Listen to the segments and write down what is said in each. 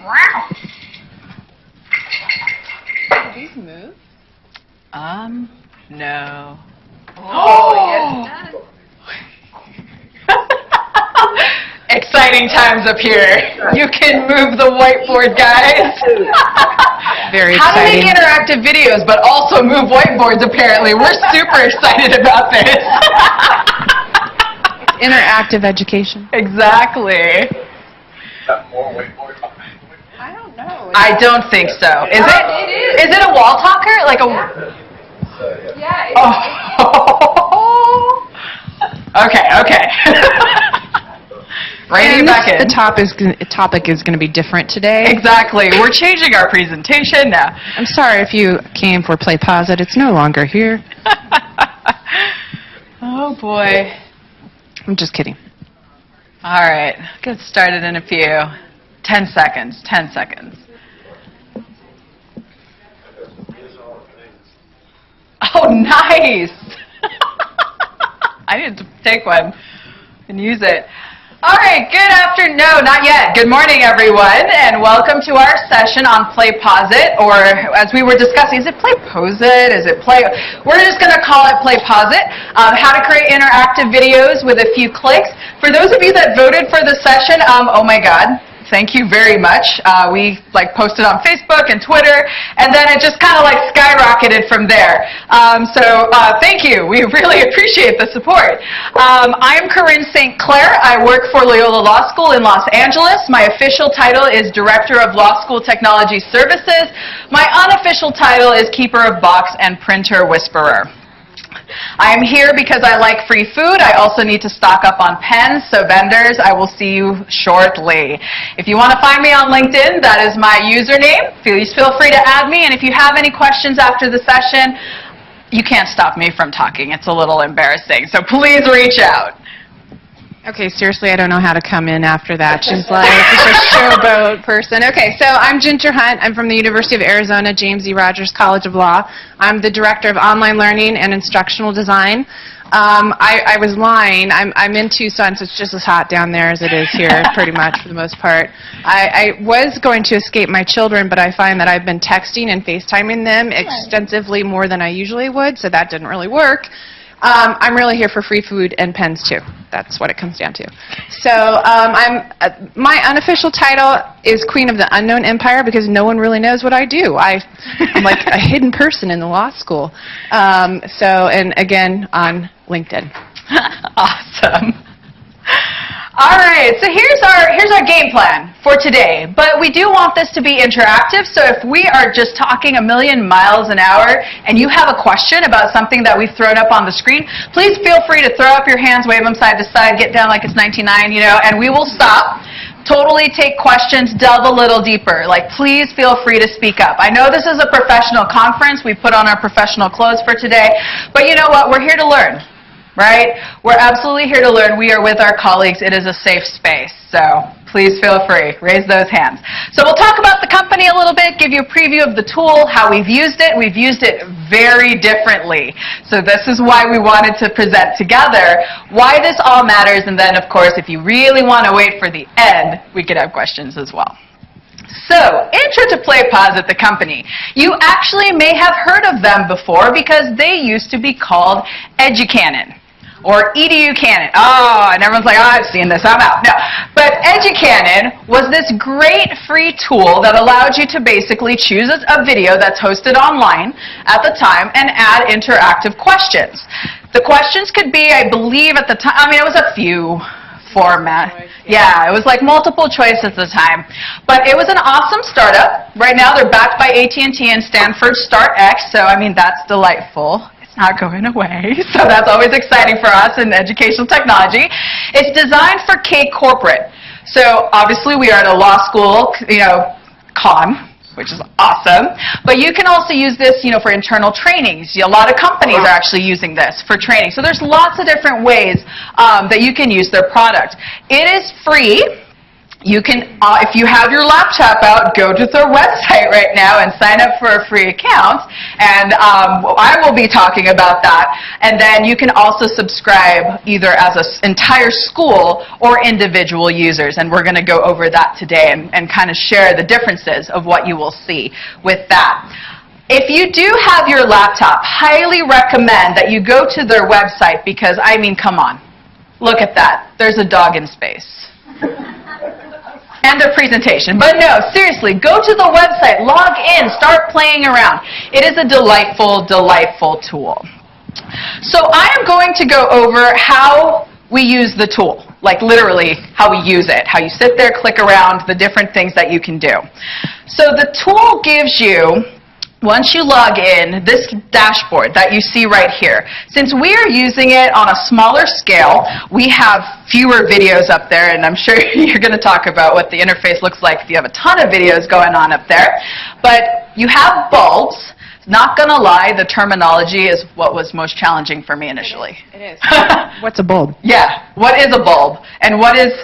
Wow. Do these move? No. Oh, yes, it does. Exciting times up here. You can move the whiteboard, guys. Very How to exciting. make interactive videos, but also move whiteboards, apparently. We're super excited about this. Interactive education. Exactly. More whiteboard. I don't know. I don't think so. Is it? It is. Is it a wall talker? Like a... Yeah. Oh. Okay. Reining And back in. the topic is going to be different today. Exactly. We're changing our presentation now. I'm sorry if you came for Playposit. It's no longer here. Oh, boy. I'm just kidding. All right. Get started in a few. 10 seconds. 10 seconds. Oh, nice. I need to take one and use it. All right, good afternoon. No, not yet. Good morning, everyone, and welcome to our session on Playposit, or as we were discussing, is it Playposit? Is it Play? We're just going to call it Playposit. How to create interactive videos with a few clicks. For those of you that voted for the session, oh my God. Thank you very much. We posted on Facebook and Twitter, and then it just kind of skyrocketed from there. So thank you. We really appreciate the support. I'm Corinne St. Clair. I work for Loyola Law School in Los Angeles. My official title is Director of Law School Technology Services. My unofficial title is Keeper of Box and Printer Whisperer. I am here because I like free food. I also need to stock up on pens, so vendors, I will see you shortly. If you want to find me on LinkedIn, that is my username. Please feel free to add me, and if you have any questions after the session, you can't stop me from talking. It's a little embarrassing, so please reach out. Okay, seriously, I don't know how to come in after that. She's like just a showboat person. Okay, so I'm Ginger Hunt. I'm from the University of Arizona, James E. Rogers College of Law. I'm the Director of Online Learning and Instructional Design. I was lying. I'm in Tucson, so it's just as hot down there as it is here, pretty much, for the most part. I was going to escape my children, but I find that I've been texting and FaceTiming them extensively more than I usually would, so that didn't really work. I'm really here for free food and pens, too. That's what it comes down to. So my unofficial title is Queen of the Unknown Empire because no one really knows what I do. I'm like a hidden person in the law school. And again, on LinkedIn. Awesome. All right, so here's our game plan for today. But we do want this to be interactive, so if we are just talking a million miles an hour and you have a question about something that we've thrown up on the screen, please feel free to throw up your hands, wave them side to side, get down like it's 99, and we will stop. Totally take questions, delve a little deeper. Please feel free to speak up. I know this is a professional conference. We put on our professional clothes for today, but you know what? We're here to learn. Right? We're absolutely here to learn. We are with our colleagues. It is a safe space. So please feel free. Raise those hands. So we'll talk about the company a little bit, give you a preview of the tool, how we've used it. We've used it very differently. So this is why we wanted to present together why this all matters. And then, of course, if you really want to wait for the end, we could have questions as well. So, intro to Playposit, the company. You actually may have heard of them before because they used to be called EduCanon. Or EduCanon. Oh, and everyone's like, oh, I've seen this, I'm out. No. But EduCanon was this great free tool that allowed you to basically choose a video that's hosted online at the time and add interactive questions. The questions could be, I believe at the time, it was a few format. Yeah, it was multiple choice at the time. But it was an awesome startup. Right now they're backed by AT&T and Stanford StartX, so that's delightful. Not going away, so that's always exciting for us in educational technology. It's designed for K corporate. So obviously we are at a law school, con, which is awesome. But you can also use this, for internal trainings. A lot of companies are actually using this for training. So there's lots of different ways that you can use their product. It is free. You can, if you have your laptop out, go to their website right now and sign up for a free account. And I will be talking about that. And then you can also subscribe either as an entire school or individual users. And we're going to go over that today and kind of share the differences of what you will see with that. If you do have your laptop, highly recommend that you go to their website because, I mean, come on. Look at that. There's a dog in space. And their presentation. But no, seriously, go to the website, log in, start playing around. It is a delightful, delightful tool. So I am going to go over how we use the tool, like literally how we use it, how you sit there, click around, the different things that you can do. So the tool gives you, once you log in, this dashboard that you see right here. Since we are using it on a smaller scale, we have fewer videos up there, and I'm sure you're going to talk about what the interface looks like if you have a ton of videos going on up there. But you have bulbs. Not going to lie, the terminology is what was most challenging for me initially. It is. What's a bulb? Yeah, what is a bulb? And what is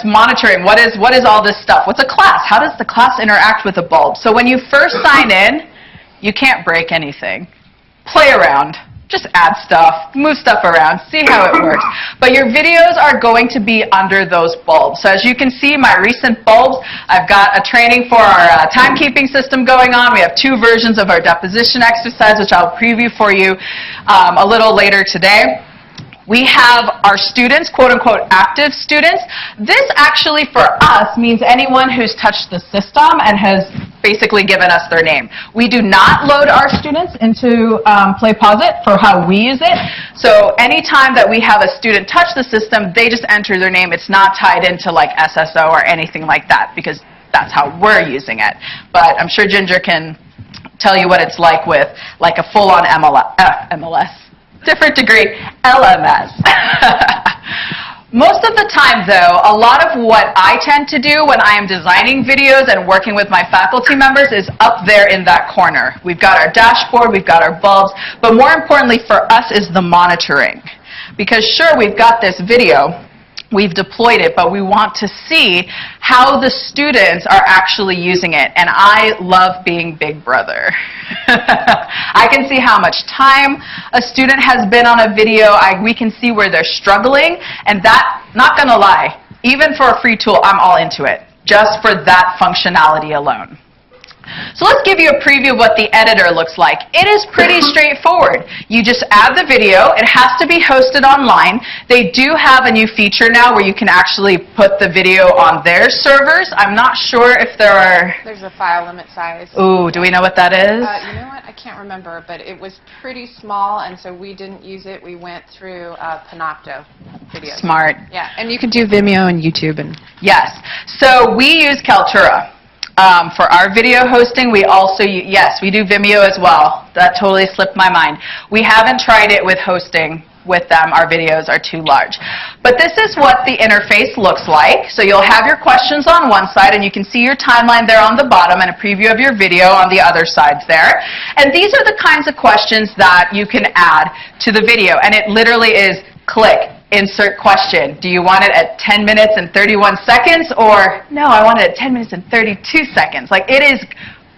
monitoring? What is all this stuff? What's a class? How does the class interact with a bulb? So when you first sign in, you can't break anything. Play around. Just add stuff, move stuff around, see how it works. But your videos are going to be under those bulbs. So as you can see, my recent bulbs, I've got a training for our timekeeping system going on. We have 2 versions of our deposition exercise, which I'll preview for you a little later today. We have our students, quote-unquote active students. This actually for us means anyone who's touched the system and has basically given us their name. We do not load our students into Playposit for how we use it. So anytime that we have a student touch the system, they just enter their name. It's not tied into like SSO or anything like that because that's how we're using it. But I'm sure Ginger can tell you what it's like with like a full-on MLS. Different degree, LMS. Most of the time, though, a lot of what I tend to do when I am designing videos and working with my faculty members is up there in that corner. We've got our dashboard, we've got our bulbs, but more importantly for us is the monitoring. Because sure, we've got this video, we've deployed it, but we want to see how the students are actually using it. And I love being Big Brother. I can see how much time a student has been on a video. We can see where they're struggling. And that, not going to lie, even for a free tool, I'm all into it, just for that functionality alone. So let's give you a preview of what the editor looks like. It is pretty straightforward. You just add the video. It has to be hosted online. They do have a new feature now where you can actually put the video on their servers. I'm not sure if there are... There's a file limit size. Ooh, do we know what that is? You know what? I can't remember, but it was pretty small, and so we didn't use it. We went through Panopto videos. Smart. Yeah, and you can do Vimeo and YouTube. And yes. So we use Kaltura. For our video hosting, we also, yes, we do Vimeo as well. That totally slipped my mind. We haven't tried it with hosting with them. Our videos are too large. But this is what the interface looks like. So you'll have your questions on one side, and you can see your timeline there on the bottom and a preview of your video on the other sides there. And these are the kinds of questions that you can add to the video. And it literally is click. Insert question. Do you want it at 10 minutes and 31 seconds or no, I want it at 10 minutes and 32 seconds. Like it is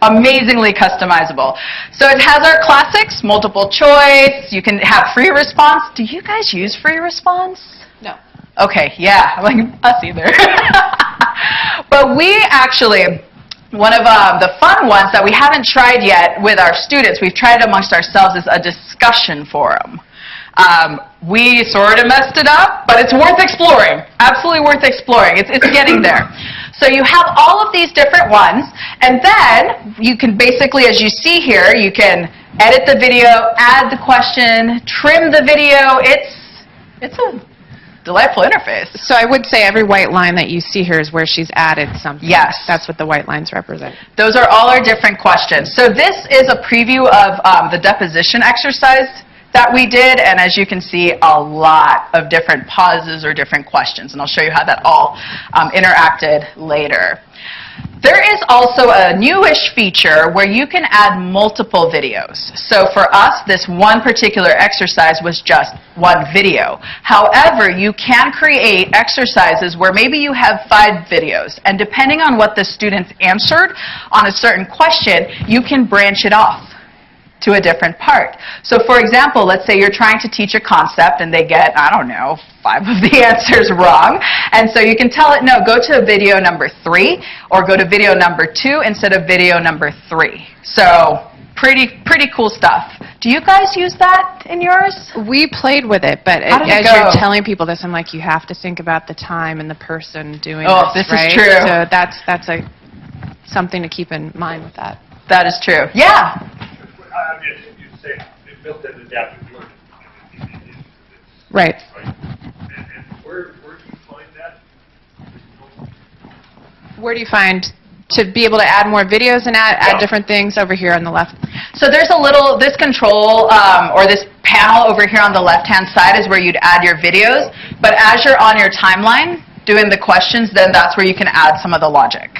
amazingly customizable. So it has our classics, multiple choice. You can have free response. Do you guys use free response? no. Okay, yeah, like us either. But we actually, one of the fun ones that we haven't tried yet with our students, we've tried it amongst ourselves, is a discussion forum. We sort of messed it up, but it's worth exploring. Absolutely worth exploring. It's getting there. So you have all of these different ones, and then you can basically, as you see here, you can edit the video, add the question, trim the video. It's a delightful interface. So I would say every white line that you see here is where she's added something. Yes. That's what the white lines represent. Those are all our different questions. So this is a preview of the deposition exercise that we did, and as you can see, a lot of different pauses or different questions, and I'll show you how that all interacted later. There is also a newish feature where you can add multiple videos. So for us, this one particular exercise was just one video. However, you can create exercises where maybe you have 5 videos, and depending on what the students answered on a certain question, you can branch it off to a different part. So for example, let's say you're trying to teach a concept and they get, I don't know, 5 of the answers wrong. And so you can tell it, no, go to video number 3 or go to video number 2 instead of video number 3. So pretty cool stuff. Do you guys use that in yours? We played with it, but How did it as go? you're telling people this, I'm like, you have to think about the time and the person doing this right? is true. So that's something to keep in mind with that. That is true. Yeah. You say they built an adaptive learning. Right. And where do you find that? Where do you find to be able to add more videos and add different things over here on the left? So there's this control or this panel over here on the left-hand side is where you'd add your videos. But as you're on your timeline doing the questions, then that's where you can add some of the logic.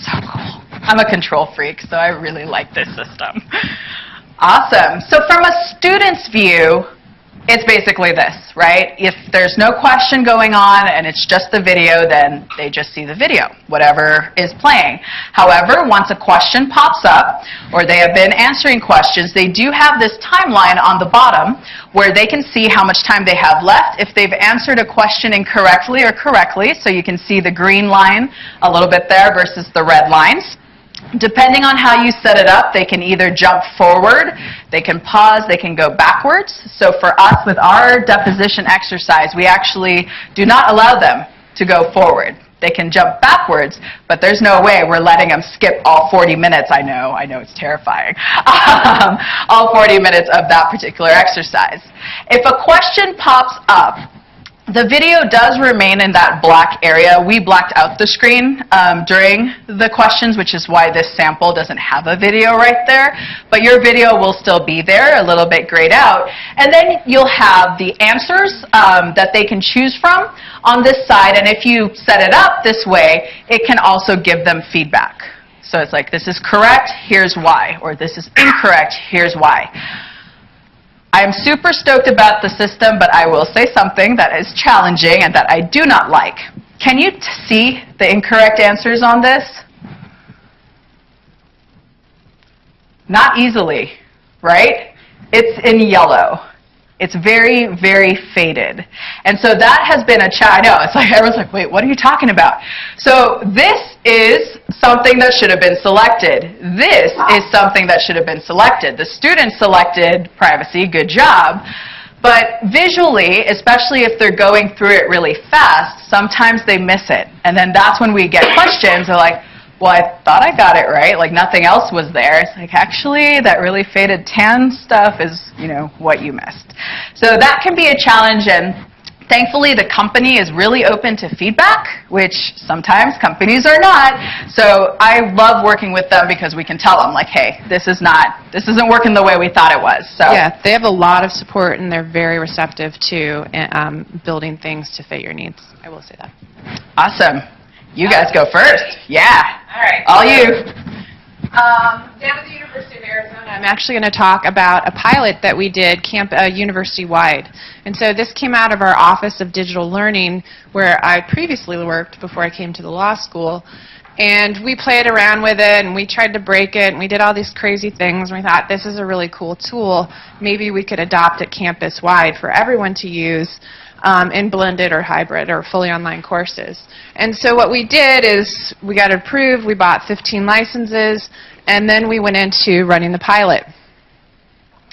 So cool. I'm a control freak, so I really like this system. Awesome. So from a student's view, it's basically this, right? If there's no question going on and it's just the video, then they just see the video, whatever is playing. However, once a question pops up or they have been answering questions, they do have this timeline on the bottom where they can see how much time they have left if they've answered a question incorrectly or correctly. So you can see the green line a little bit there versus the red lines. Depending on how you set it up, they can either jump forward, they can pause, they can go backwards. So for us, with our deposition exercise, we actually do not allow them to go forward. They can jump backwards, but there's no way we're letting them skip all 40 minutes. I know it's terrifying. All 40 minutes of that particular exercise. If a question pops up, the video does remain in that black area. We blacked out the screen during the questions, which is why this sample doesn't have a video right there. But your video will still be there, a little bit grayed out. And then you'll have the answers that they can choose from on this side. And if you set it up this way, it can also give them feedback. So it's like, this is correct, here's why. Or this is incorrect, here's why. I'm super stoked about the system, but I will say something that is challenging and that I do not like. Can you see the incorrect answers on this? Not easily, right? It's in yellow. It's very, very faded. And so that has been a challenge. I know, it's like, everyone's like, wait, what are you talking about? So this is something that should have been selected. This is something that should have been selected. The students selected privacy, good job. But visually, especially if they're going through it really fast, sometimes they miss it. And then that's when we get questions. They're like, well, I thought I got it right, like nothing else was there. It's like, actually, that really faded tan stuff is, what you missed. So that can be a challenge, and thankfully the company is really open to feedback, which sometimes companies are not. So I love working with them because we can tell them, like, hey, this isn't working the way we thought it was. So yeah, they have a lot of support, and they're very receptive to building things to fit your needs. I will say that. Awesome. You guys go first. Yeah. All right. All you. Down at the University of Arizona, I'm actually going to talk about a pilot that we did university-wide. And so this came out of our Office of Digital Learning, where I previously worked before I came to the law school. And we played around with it, and we tried to break it, and we did all these crazy things. And we thought, this is a really cool tool. Maybe we could adopt it campus-wide for everyone to use in blended or hybrid or fully online courses. And so what we did is we got approved, we bought 15 licenses, and then we went into running the pilot.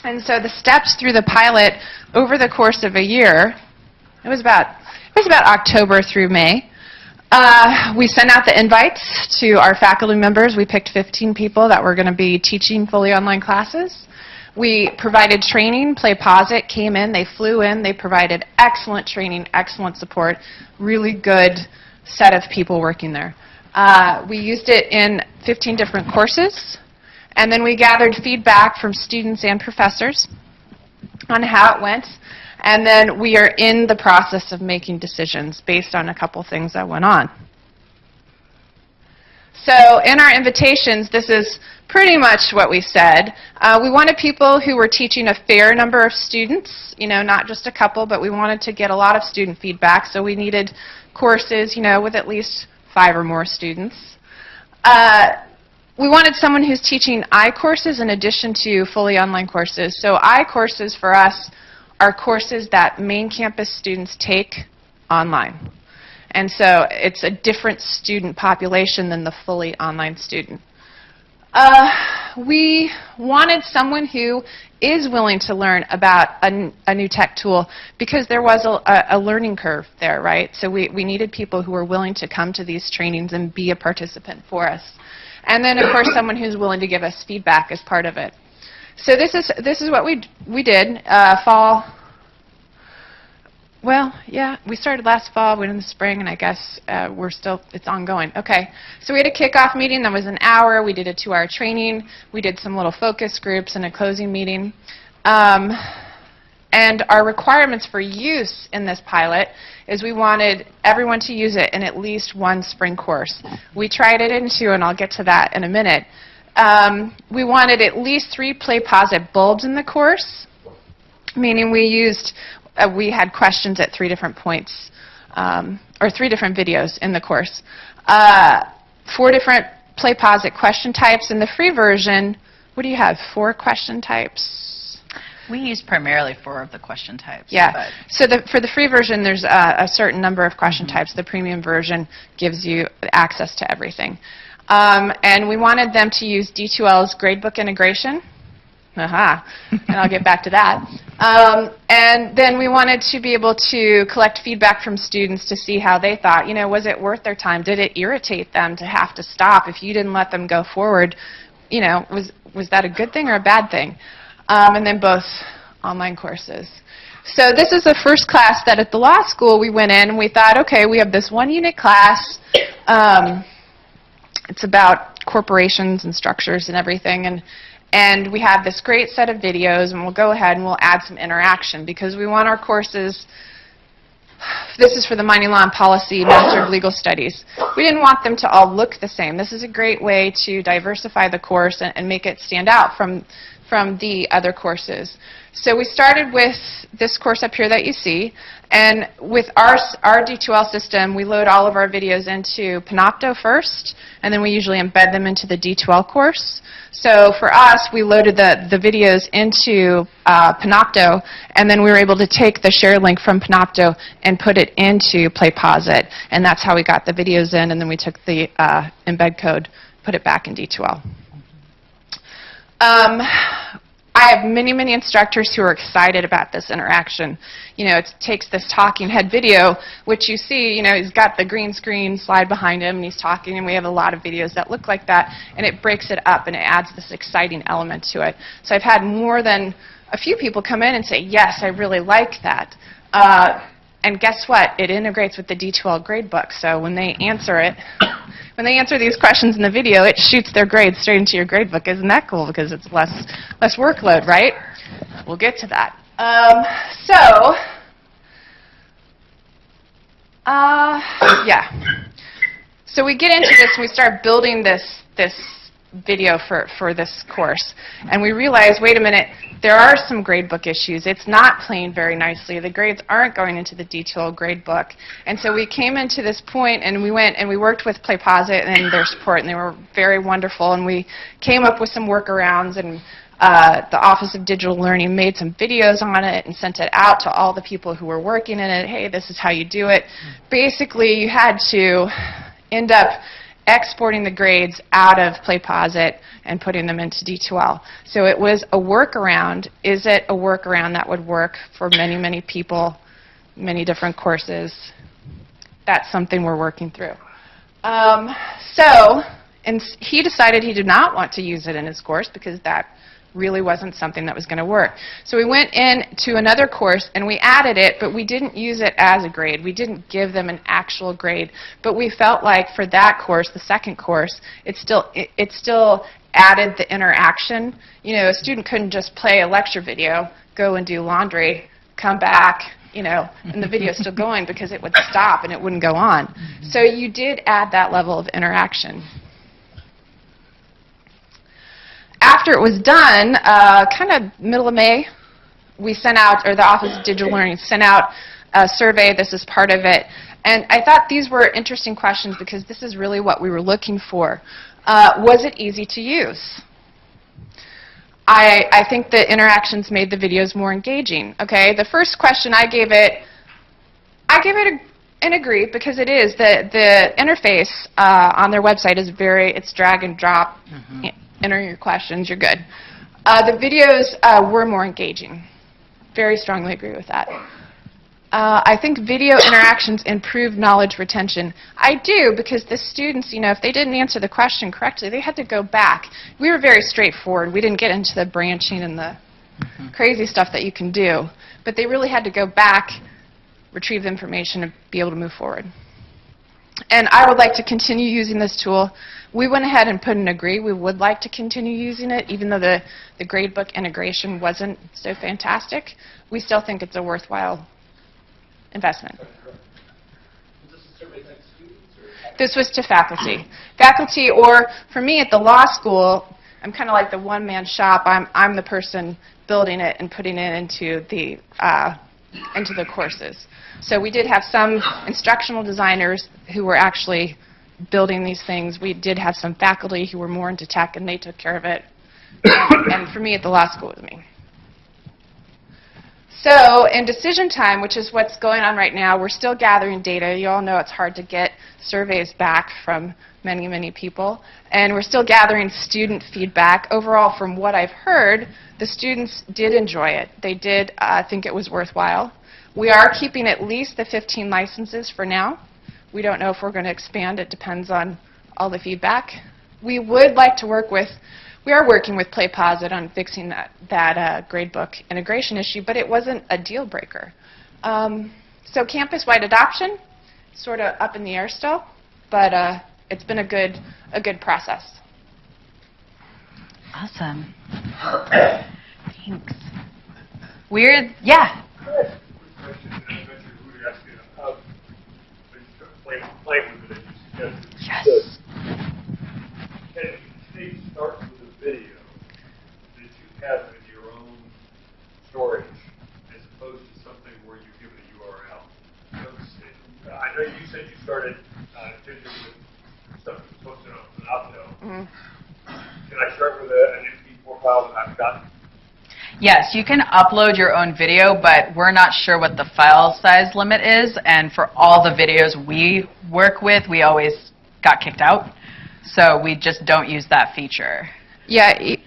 And so the steps through the pilot over the course of a year, it was about October through May. We sent out the invites to our faculty members. We picked 15 people that were going to be teaching fully online classes. We provided training. Playposit came in, they flew in, they provided excellent training, excellent support, really good set of people working there. We used it in 15 different courses, and then we gathered feedback from students and professors on how it went. And then we are in the process of making decisions based on a couple things that went on. So in our invitations, this is pretty much what we said. We wanted people who were teaching a fair number of students, not just a couple, but we wanted to get a lot of student feedback, so we needed courses, with at least 5 or more students. We wanted someone who's teaching I-courses in addition to fully online courses. So I-courses for us are courses that main campus students take online. And so it's a different student population than the fully online student. We wanted someone who is willing to learn about a new tech tool because there was a learning curve there, right? So we needed people who were willing to come to these trainings and be a participant for us. And then, of course, someone who's willing to give us feedback as part of it. So this is what we did. Fall. Well, yeah, we started last fall, went in the spring, and I guess it's ongoing. Okay, so we had a kickoff meeting that was an hour. We did a 2-hour training. We did some little focus groups and a closing meeting. And our requirements for use in this pilot is we wanted everyone to use it in at least one spring course. We tried it in 2, and I'll get to that in a minute. We wanted at least 3 Playposit bulbs in the course, meaning we had questions at 3 different points, or 3 different videos in the course. 4 different Playposit question types. In the free version, what do you have, 4 question types? We use primarily 4 of the question types. Yeah. So for the free version, there's a certain number of question types. The premium version gives you access to everything. And we wanted them to use D2L's gradebook integration. Aha. And I'll get back to that. And then we wanted to be able to collect feedback from students to see how they thought, was it worth their time? Did it irritate them to have to stop? If you didn't let them go forward, was that a good thing or a bad thing? And then both online courses. So this is the first class that at the law school we went in and we thought, okay, we have this 1-unit class. It's about corporations and structures and everything. And we have this great set of videos, and we'll go ahead and we'll add some interaction because we want our courses. This is for the Mining Law and Policy, Master of Legal Studies. We didn't want them to all look the same. This is a great way to diversify the course and make it stand out from the other courses. So we started with this course up here that you see, and with our D2L system, we load all of our videos into Panopto first, and then we usually embed them into the D2L course. So for us, we loaded the videos into Panopto, and then we were able to take the share link from Panopto and put it into Playposit, and that's how we got the videos in, and then we took the embed code, put it back in D2L. I have many, many instructors who are excited about this interaction. It takes this talking head video, which you see, he's got the green screen slide behind him, and he's talking, and we have a lot of videos that look like that, and it breaks it up, and it adds this exciting element to it. So I've had more than a few people come in and say, yes, I really like that. And guess what? It integrates with the D2L gradebook, so when they answer it, when they answer these questions in the video, it shoots their grades straight into your gradebook. Isn't that cool? Because it's less workload, right? We'll get to that. Yeah. So we get into this, and we start building this video for this course, and we realize, wait a minute, there are some gradebook issues. It's not playing very nicely. The grades aren't going into the D2L gradebook. And so we came into this point, and we went and we worked with Playposit and their support, and they were very wonderful, and we came up with some workarounds, and the Office of Digital Learning made some videos on it and sent it out to all the people who were working in it. Hey, this is how you do it. Basically, you had to end up exporting the grades out of Playposit and putting them into D2L. So it was a workaround. Is it a workaround that would work for many, many people, many different courses? That's something we're working through. And he decided he did not want to use it in his course because that really wasn't something that was going to work. So we went into another course and we added it, but we didn't use it as a grade. We didn't give them an actual grade, but we felt like for that course, the second course, it still added the interaction. A student couldn't just play a lecture video, go and do laundry, come back, and the video's still going because it would stop and it wouldn't go on. So you did add that level of interaction. After it was done, kind of middle of May, we sent out, or the Office of Digital Learning sent out a survey. This is part of it. And I thought these were interesting questions because this is really what we were looking for. Was it easy to use? I think the interactions made the videos more engaging. Okay, the first question I gave it an agree because it is. The interface on their website is it's drag and drop. Enter your questions, you're good. The videos were more engaging. Very strongly agree with that. I think video interactions improve knowledge retention. I do, because the students, if they didn't answer the question correctly, they had to go back. We were very straightforward. We didn't get into the branching and the crazy stuff that you can do. But they really had to go back, retrieve the information, and be able to move forward. And I would like to continue using this tool. We went ahead and put an agree. We would like to continue using it, even though the gradebook integration wasn't so fantastic. We still think it's a worthwhile investment. This was to faculty. Faculty, or for me at the law school, I'm kind of like the one-man shop. I'm the person building it and putting it into the courses. So we did have some instructional designers who were actually building these things. We did have some faculty who were more into tech, and they took care of it. And for me at the law school, it was me. So in decision time, which is what's going on right now, we're still gathering data. You all know it's hard to get surveys back from many, many people. And we're still gathering student feedback. Overall, from what I've heard, the students did enjoy it. They did think it was worthwhile. We are keeping at least the 15 licenses for now. We don't know if we're going to expand. It depends on all the feedback. We would like to we are working with Playposit on fixing that gradebook integration issue, but it wasn't a deal breaker. So campus-wide adoption, sort of up in the air still, but it's been a good process. Awesome. Thanks. Weird, yeah. Yes. Can you start with a video that you have in your own storage as opposed to something where you give it a URL? I know you said you started Ginger with stuff that's posted on Panopto. Can I start with an MP4 file that I've got? Yes, you can upload your own video, but we're not sure what the file size limit is. And for all the videos we work with, we always got kicked out. So we just don't use that feature. Yeah. Using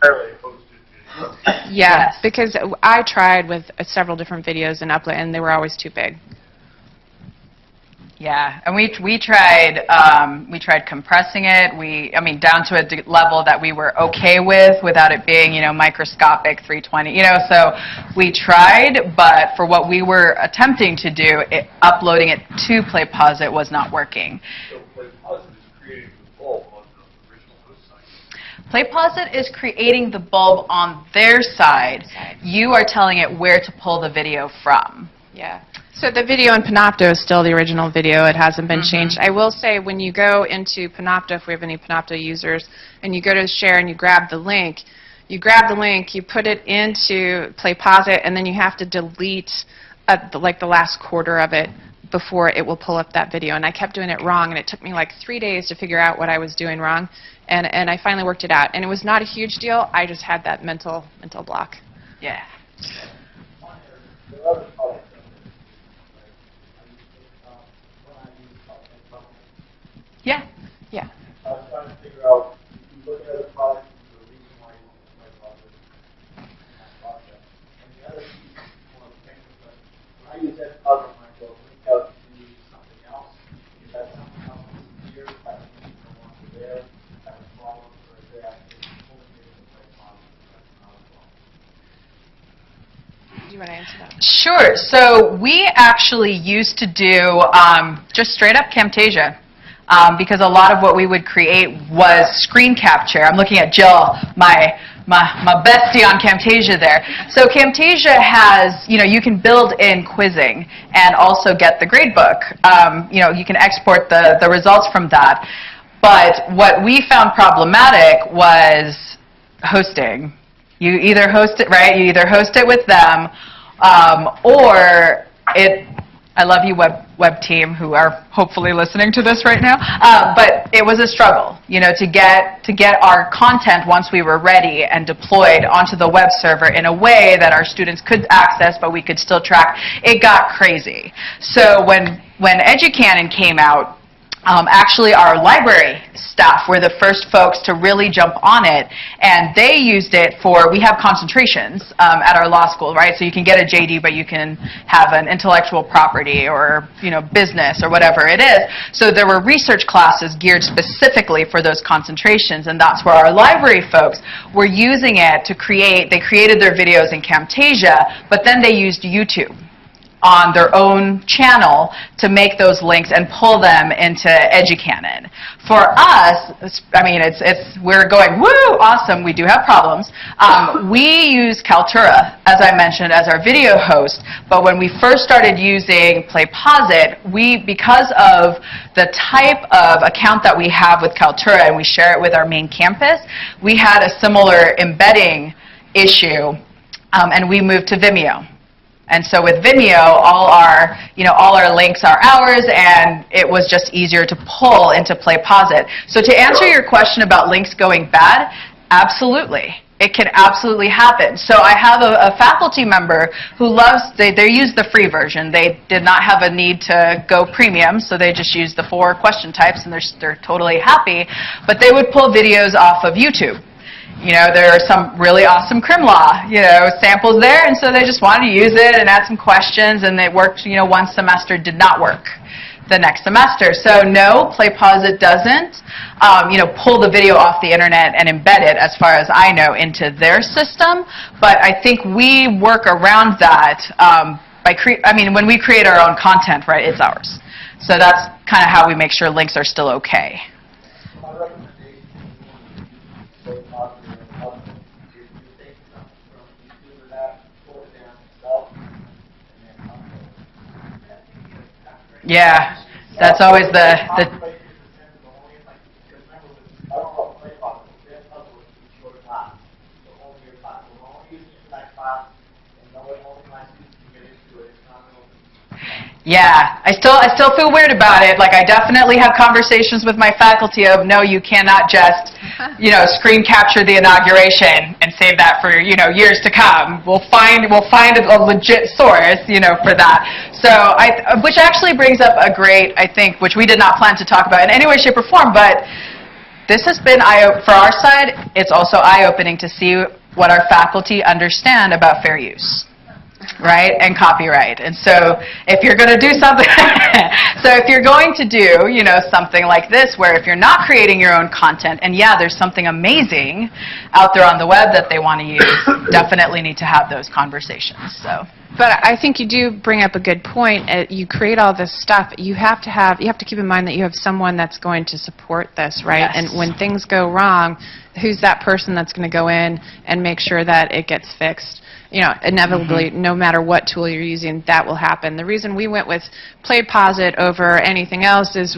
entirely hosted videos. Yeah, because I tried with several different videos and upload, and they were always too big. Yeah, and we tried compressing it. I mean, down to a level that we were okay with without it being, microscopic 320. So we tried, but for what we were attempting to do, uploading it to Playposit was not working. So Playposit is creating the bulb on the original host site. Playposit is creating the bulb on their side. You are telling it where to pull the video from. Yeah. So the video in Panopto is still the original video. It hasn't been changed. I will say when you go into Panopto, if we have any Panopto users, and you go to share and you grab the link, you put it into Playposit, and then you have to delete the last quarter of it before it will pull up that video. And I kept doing it wrong, and it took me like 3 days to figure out what I was doing wrong. And I finally worked it out. And it was not a huge deal. I just had that mental block. Yeah. Yeah. Yeah. I was trying to figure out, if you look at other products, the reason why you want to play project in that process. And the other piece is more technical, but when I use that puzzle, I go link out to something else. If that something else is here, I can no longer there, have a problem, or is there actually pulling it into play project? That's not a problem. Do you want to answer that? Sure. So we actually used to do just straight up Camtasia. Because a lot of what we would create was screen capture. I'm looking at Jill, my my bestie on Camtasia there. So Camtasia has, you can build in quizzing and also get the gradebook. You can export the results from that. But what we found problematic was hosting. You either host it, right? You either host it with them, or I love you, web team, who are hopefully listening to this right now. But it was a struggle, to get our content once we were ready and deployed onto the web server in a way that our students could access, but we could still track. It got crazy. So when EduCanon came out, actually, our library staff were the first folks to really jump on it, and they used it we have concentrations at our law school, right? So you can get a JD, but you can have an intellectual property or, business or whatever it is. So there were research classes geared specifically for those concentrations, and that's where our library folks were using it to they created their videos in Camtasia, but then they used YouTube on their own channel to make those links and pull them into EduCanon. For us, we're going, woo, awesome, we do have problems. We use Kaltura, as I mentioned, as our video host, but when we first started using Playposit, because of the type of account that we have with Kaltura and we share it with our main campus, we had a similar embedding issue, and we moved to Vimeo. And so with Vimeo, all our links are ours, and it was just easier to pull into Playposit. So to answer your question about links going bad, absolutely. It can absolutely happen. So I have a faculty member who they use the free version. They did not have a need to go premium, so they just used the 4 question types, and they're totally happy. But they would pull videos off of YouTube. There are some really awesome crim law, samples there, and so they just wanted to use it and add some questions, and it worked, one semester, did not work the next semester. So no, Playposit doesn't, pull the video off the internet and embed it, as far as I know, into their system, but I think we work around that when we create our own content, right, it's ours. So that's kind of how we make sure links are still okay. My recommendation is to positive and help if you take something from YouTube or that, pull it down yourself, and then upload it. Yeah, that's always the Yeah, I still feel weird about it. Like, I definitely have conversations with my faculty of, no, you cannot just, screen capture the inauguration and save that for, years to come. We'll find a legit source, for that. So, which actually brings up a great, I think, which we did not plan to talk about in any way, shape, or form, but this has been for our side. It's also eye-opening to see what our faculty understand about fair use. Right, and copyright. And so if you're going to do something, something like this, where if you're not creating your own content, and yeah, there's something amazing out there on the web that they want to use, definitely need to have those conversations. So. But I think you do bring up a good point. You create all this stuff. You have to keep in mind that you have someone that's going to support this, right? Yes. And when things go wrong, who's that person that's going to go in and make sure that it gets fixed? Inevitably, no matter what tool you're using, that will happen. The reason we went with Playposit over anything else is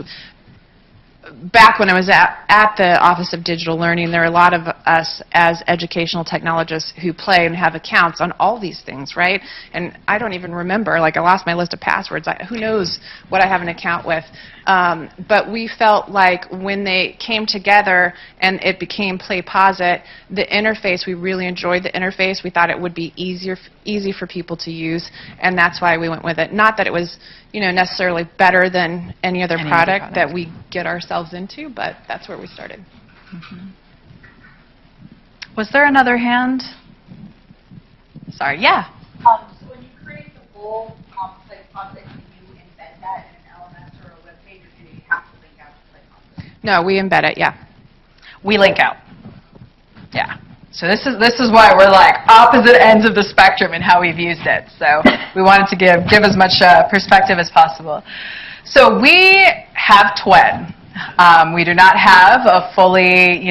back when I was at the Office of Digital Learning, there are a lot of us as educational technologists who play and have accounts on all these things, right? And I don't even remember, I lost my list of passwords. Who knows what I have an account with? But we felt like when they came together and it became Playposit, the interface, we really enjoyed the interface. We thought it would be easy for people to use, and that's why we went with it. Not that it was necessarily better than any other product that we get ourselves into, but that's where we started. Mm-hmm. Was there another hand? Sorry, yeah. So when you create the full Playposit, can you embed that in an LMS or a web page, or do you have to link out to Playposit? No, we embed it, yeah. We link out. Yeah. So this is why we're like opposite ends of the spectrum in how we've used it. So we wanted to give as much perspective as possible. So we have TWED. We do not have a fully,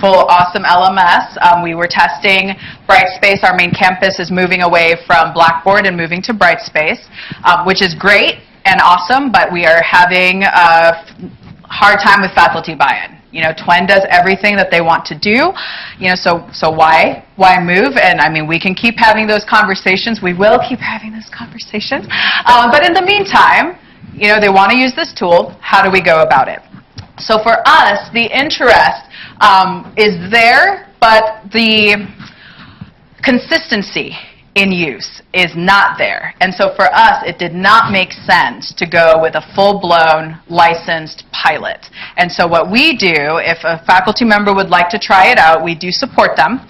full awesome LMS. We were testing Brightspace. Our main campus is moving away from Blackboard and moving to Brightspace, which is great and awesome, but we are having a hard time with faculty buy-in. Twen does everything that they want to do, so why move? And I mean, we can keep having those conversations. We will keep having those conversations. But in the meantime, they want to use this tool. How do we go about it? So for us, the interest is there, but the consistency in use is not there. And so for us, it did not make sense to go with a full-blown licensed pilot. And so what we do, if a faculty member would like to try it out, we do support them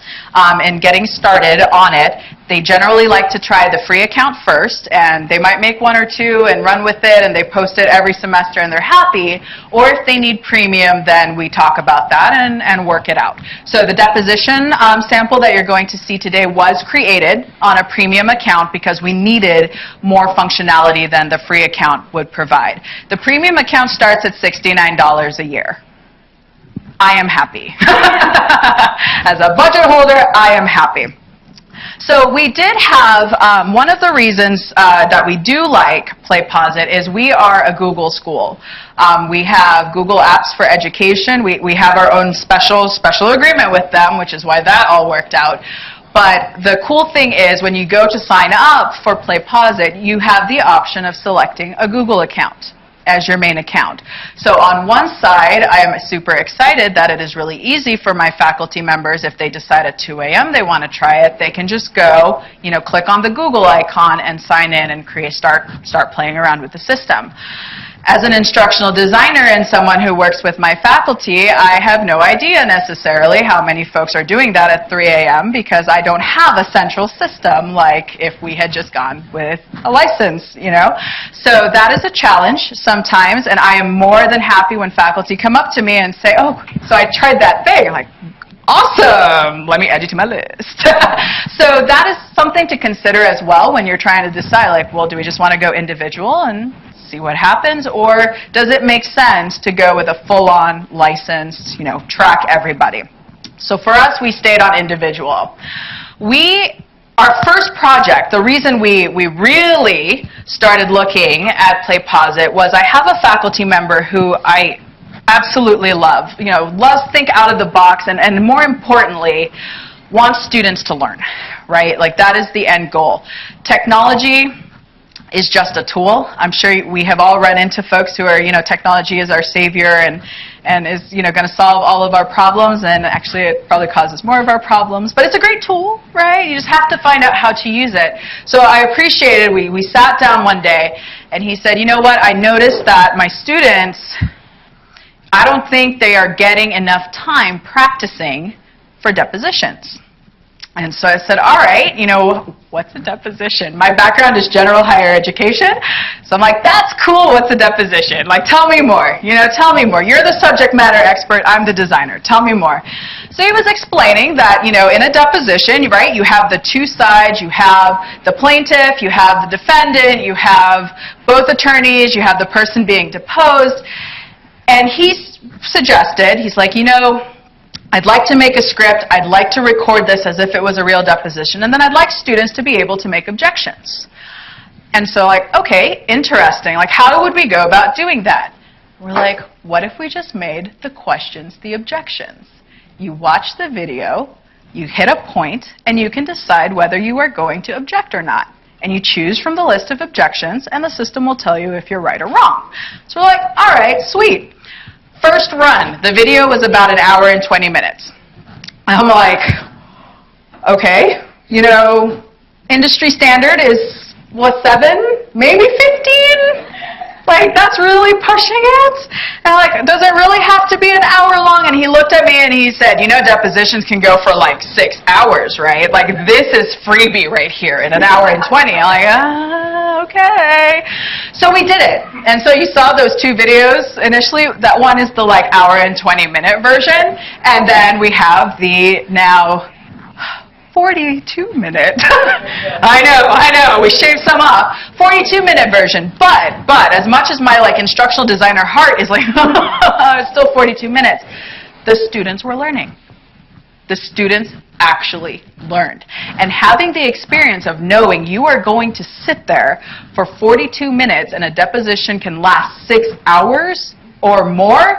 in getting started on it. They generally like to try the free account first, and they might make one or two and run with it, and they post it every semester and they're happy. Or if they need premium, then we talk about that and work it out. So the deposition sample that you're going to see today was created on a premium account because we needed more functionality than the free account would provide. The premium account starts at $69 a year. I am happy. As a budget holder, I am happy. So we did have, one of the reasons that we do like Playposit is we are a Google school. We have Google Apps for Education. We have our own special agreement with them, which is why that all worked out. But the cool thing is when you go to sign up for Playposit, you have the option of selecting a Google account as your main account. So on one side, I am super excited that it is really easy for my faculty members. If they decide at 2 a.m. they want to try it, they can just go, click on the Google icon and sign in and start playing around with the system. As an instructional designer and someone who works with my faculty, I have no idea necessarily how many folks are doing that at 3 a.m. because I don't have a central system like if we had just gone with a license, So that is a challenge sometimes, and I am more than happy when faculty come up to me and say, oh, so I tried that thing. I'm like, awesome, let me add you to my list. So that is something to consider as well when you're trying to decide, like, well, do we just want to go individual and see what happens, or does it make sense to go with a full-on licensed, track everybody? So for us, we stayed on individual. Our first project, the reason we really started looking at Playposit was I have a faculty member who I absolutely love, loves to think out of the box, and more importantly, wants students to learn, right? Like that is the end goal. Technology is just a tool. I'm sure we have all run into folks who are, technology is our savior and is, going to solve all of our problems, and actually it probably causes more of our problems, but it's a great tool, right? You just have to find out how to use it. So I appreciated, we sat down one day and he said, you know what, I noticed that my students, I don't think they are getting enough time practicing for depositions. And so I said, all right, what's a deposition? My background is general higher education. So I'm like, that's cool, what's a deposition? Like, tell me more, tell me more. You're the subject matter expert, I'm the designer, tell me more. So he was explaining that, in a deposition, right, you have the two sides, you have the plaintiff, you have the defendant, you have both attorneys, you have the person being deposed. And he suggested, he's like, I'd like to make a script, I'd like to record this as if it was a real deposition, and then I'd like students to be able to make objections. And so okay, interesting, how would we go about doing that? We're like, what if we just made the questions the objections? You watch the video, you hit a point, and you can decide whether you are going to object or not. And you choose from the list of objections, and the system will tell you if you're right or wrong. So we're like, all right, sweet. First run, the video was about 1 hour and 20 minutes. I'm like, okay, industry standard is, 7, maybe 15? That's really pushing it? And does it really have to be 1 hour long? And he looked at me and he said, depositions can go for 6 hours, right? This is freebie right here in 1 hour and 20. I'm like, okay. So we did it. And so you saw those 2 videos initially. That one is the 1 hour and 20 minute version. And then we have the now 42 minute. I know, we shaved some off. 42-minute version, but as much as my instructional designer heart is it's still 42 minutes, the students were learning. The students actually learned. And having the experience of knowing you are going to sit there for 42 minutes and a deposition can last 6 hours or more,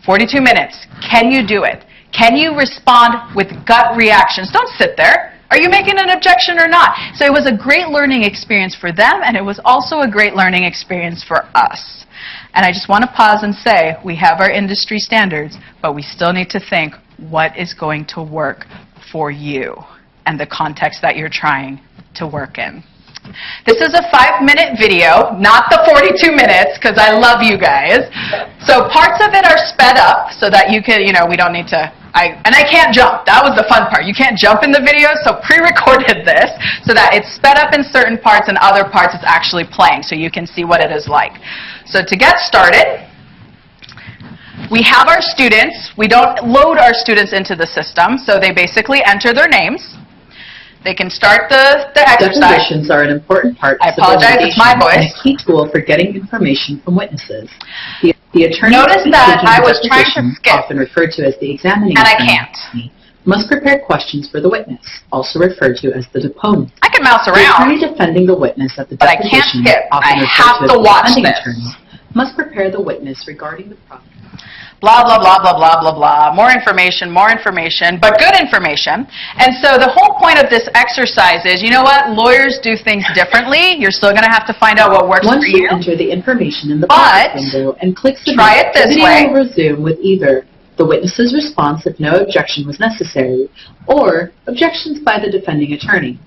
42 minutes. Can you do it? Can you respond with gut reactions? Don't sit there. Are you making an objection or not? So it was a great learning experience for them, and it was also a great learning experience for us. And I just want to pause and say, we have our industry standards, but we still need to think, what is going to work for you and the context that you're trying to work in. This is a 5-minute video, not the 42 minutes, because I love you guys. So parts of it are sped up so that you can, we don't need to, and I can't jump. That was the fun part. You can't jump in the video, so pre-recorded this so that it's sped up in certain parts and other parts it's actually playing so you can see what it is like. So to get started, we have our students. We don't load our students into the system, so they basically enter their names. They can start the exercise. Depositions are an important part I of civil apologize, it's my litigation and voice. a key tool for getting information from witnesses. The attorney Notice that I was trying to deposition, skip, often referred to as the examining and I attorney, can't. must prepare questions for the witness, also referred to as the deponent. I can mouse The attorney around. defending the witness at the But I can't deposition, skip. often I referred have to as to the watch defending this. attorney, must prepare the witness regarding the process. Blah, blah, blah, blah, blah, blah, blah. More information, but good information. And so the whole point of this exercise is, you know what? Lawyers do things differently. You're still going to have to find out what works Once for you you. enter the information in the But process window and click submit, try it this the video way. will resume with either the witness's response if no objection was necessary, or objections by the defending attorney.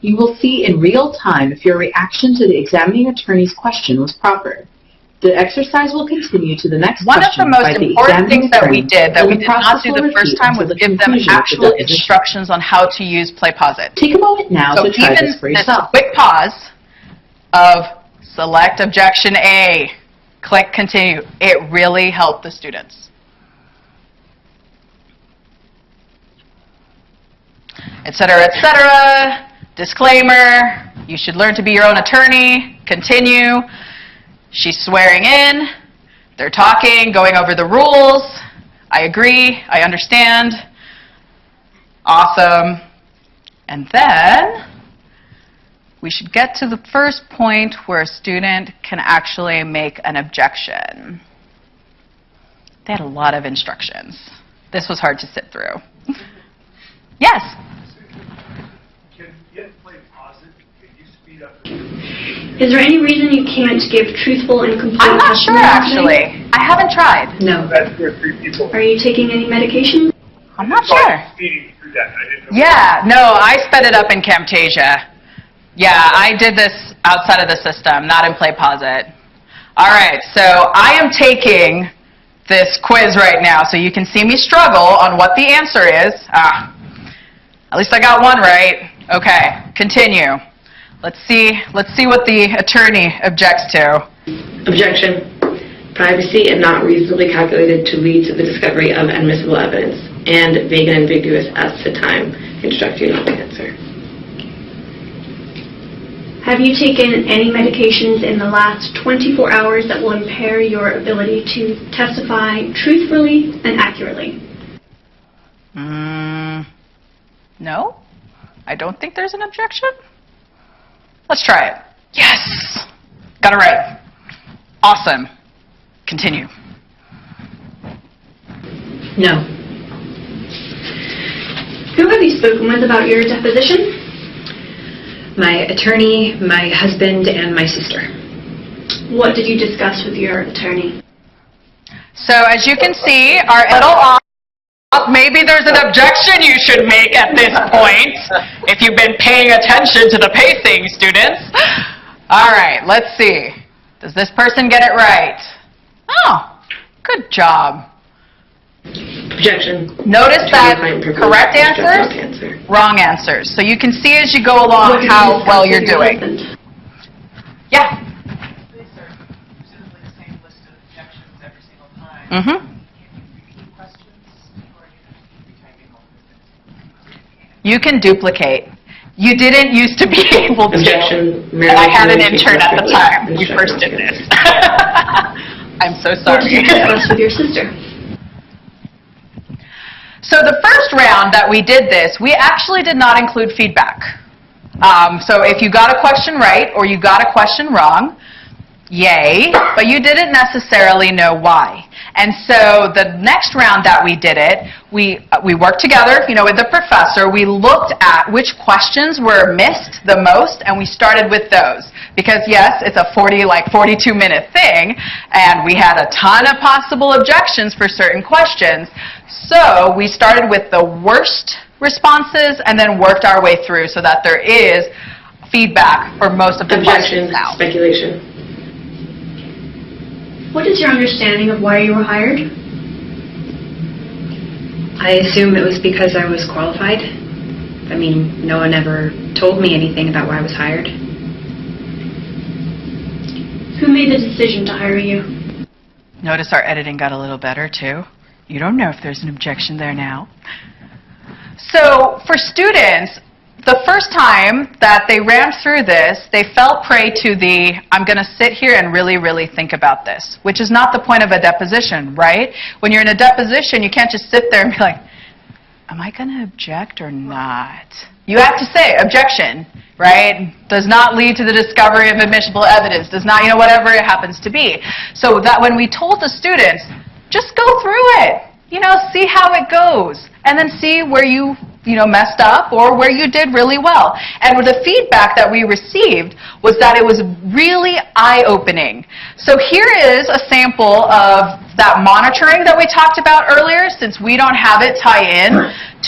You will see in real time if your reaction to the examining attorney's question was proper. The exercise will continue to the next One of the question most by the important examining things that we attorney, did that and we the did not process do will the first repeat time until was the give them conclusion of the actual deposition. instructions on how to use Playposit. Take a moment now So to try even this for this yourself. quick pause of select objection A, click continue, it really helped the students. Et cetera, disclaimer, you should learn to be your own attorney, continue. She's swearing in, they're talking, going over the rules. I agree, I understand. Awesome. And then we should get to the first point where a student can actually make an objection. They had a lot of instructions. This was hard to sit through. Yes? Can Playposit, can you speed up the Is there any reason you can't give truthful and complete I'm not sure, testimony? actually. I haven't tried. No. That's where 3 people. Are you taking any medication? I'm not So I'm sure. speeding through that. I didn't know. Yeah, no, I sped it up in Camtasia. Yeah, I did this outside of the system, not in Playposit. All right, so I am taking this quiz right now, so you can see me struggle on what the answer is. At least I got one right. Okay, continue. Let's see what the attorney objects to. Objection. Privacy and not reasonably calculated to lead to the discovery of admissible evidence, and vague and ambiguous as to time. Instruct you not to answer. Have you taken any medications in the last 24 hours that will impair your ability to testify truthfully and accurately? No, I don't think there's an objection. Let's try it. Yes! Got it right. Awesome. Continue. No. Who have you spoken with about your deposition? My attorney, my husband, and my sister. What did you discuss with your attorney? So as you can see, our little maybe there's an objection you should make at this point, if you've been paying attention to the pacing, students. All right, let's see. Does this person get it right? Oh, good job. Objection. Notice that Attorney client correct privilege, instruct answers, not to answer. wrong answers. So you can see as you go What along did you how discuss well with you're your doing. husband? Yeah. These are presumably the same list of objections every single time. Mm-hmm. Can you repeat questions, or are you typing over them? You can duplicate. You didn't used to be able to. Objection. And I had an intern at the time. We first did this. I'm so What did you sorry. discuss with your sister? So the first round that we did this, we actually did not include feedback. So if you got a question right or you got a question wrong, yay, but you didn't necessarily know why. And so the next round that we did it, we worked together, with the professor. We looked at which questions were missed the most, and we started with those. Because yes, it's a 42-minute thing, and we had a ton of possible objections for certain questions. So we started with the worst responses and then worked our way through so that there is feedback for most of the questions Objection. now. Speculation. What is your understanding of why you were hired? I assume it was because I was qualified. I mean, no one ever told me anything about why I was hired. Who made the decision to hire you? Notice our editing got a little better too. You don't know if there's an objection there now. So for students, the first time that they ran through this, they fell prey to the, I'm going to sit here and really, really think about this, which is not the point of a deposition, right? When you're in a deposition, you can't just sit there and be like, am I going to object or not? You have to say, objection, right? Does not lead to the discovery of admissible evidence, does not, whatever it happens to be. So that when we told the students, just go through it, see how it goes, and then see where you messed up or where you did really well. And the feedback that we received was that it was really eye-opening. So here is a sample of that monitoring that we talked about earlier. Since we don't have it tie in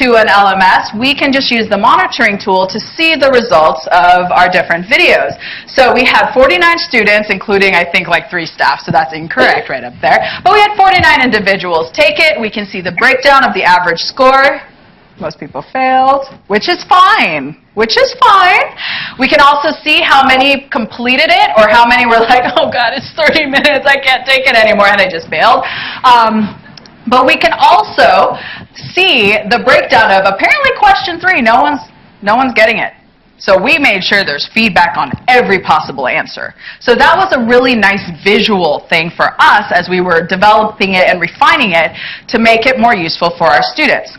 to an LMS, we can just use the monitoring tool to see the results of our different videos. So we had 49 students, including I think 3 staff, so that's incorrect right up there. But we had 49 individuals take it. We can see the breakdown of the average score. Most people failed, which is fine. We can also see how many completed it or how many were like, oh God, it's 30 minutes, I can't take it anymore, and they just failed. But we can also see the breakdown of apparently question 3, no one's getting it. So we made sure there's feedback on every possible answer. So that was a really nice visual thing for us as we were developing it and refining it to make it more useful for our students.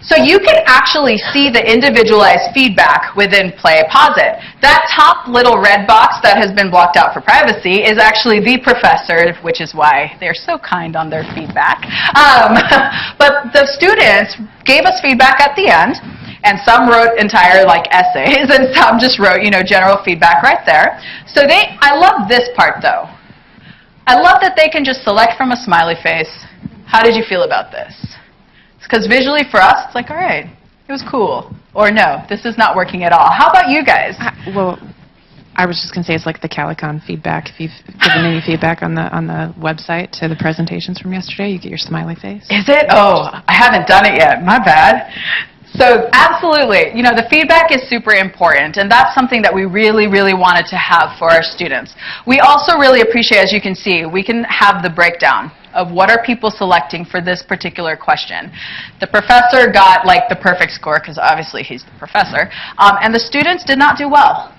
So you can actually see the individualized feedback within Playposit. That top little red box that has been blocked out for privacy is actually the professor, which is why they're so kind on their feedback. But the students gave us feedback at the end, and some wrote entire essays, and some just wrote, general feedback right there. So I love this part though. I love that they can just select from a smiley face. How did you feel about this? Because visually for us, it's all right, it was cool. Or no, this is not working at all. How about you guys? Well, I was just going to say it's like the CALIcon feedback. If you've given any feedback on the website to the presentations from yesterday, you get your smiley face. Is it? Oh, I haven't done it yet. My bad. So absolutely, the feedback is super important, and that's something that we really, really wanted to have for our students. We also really appreciate, as you can see, we can have the breakdown of what are people selecting for this particular question. The professor got the perfect score, because obviously he's the professor, and the students did not do well.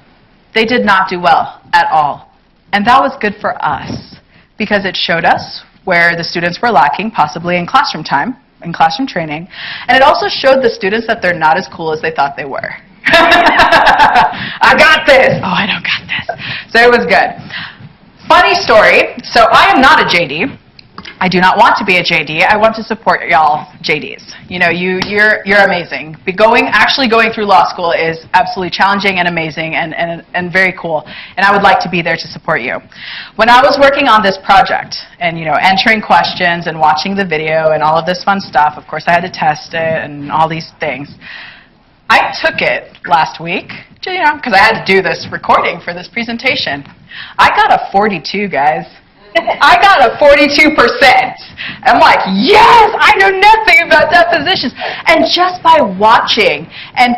They did not do well at all. And that was good for us, because it showed us where the students were lacking, possibly in classroom time, in classroom training, and it also showed the students that they're not as cool as they thought they were. I got this! Oh, I don't got this. So it was good. Funny story, so I am not a JD. I do not want to be a JD. I want to support y'all JDs. You're amazing. Actually going through law school is absolutely challenging and amazing and very cool. And I would like to be there to support you. When I was working on this project and entering questions and watching the video and all of this fun stuff, of course I had to test it and all these things. I took it last week, because I had to do this recording for this presentation. I got a 42, guys. I got a 42%. I'm like, yes, I know nothing about depositions. And just by watching and,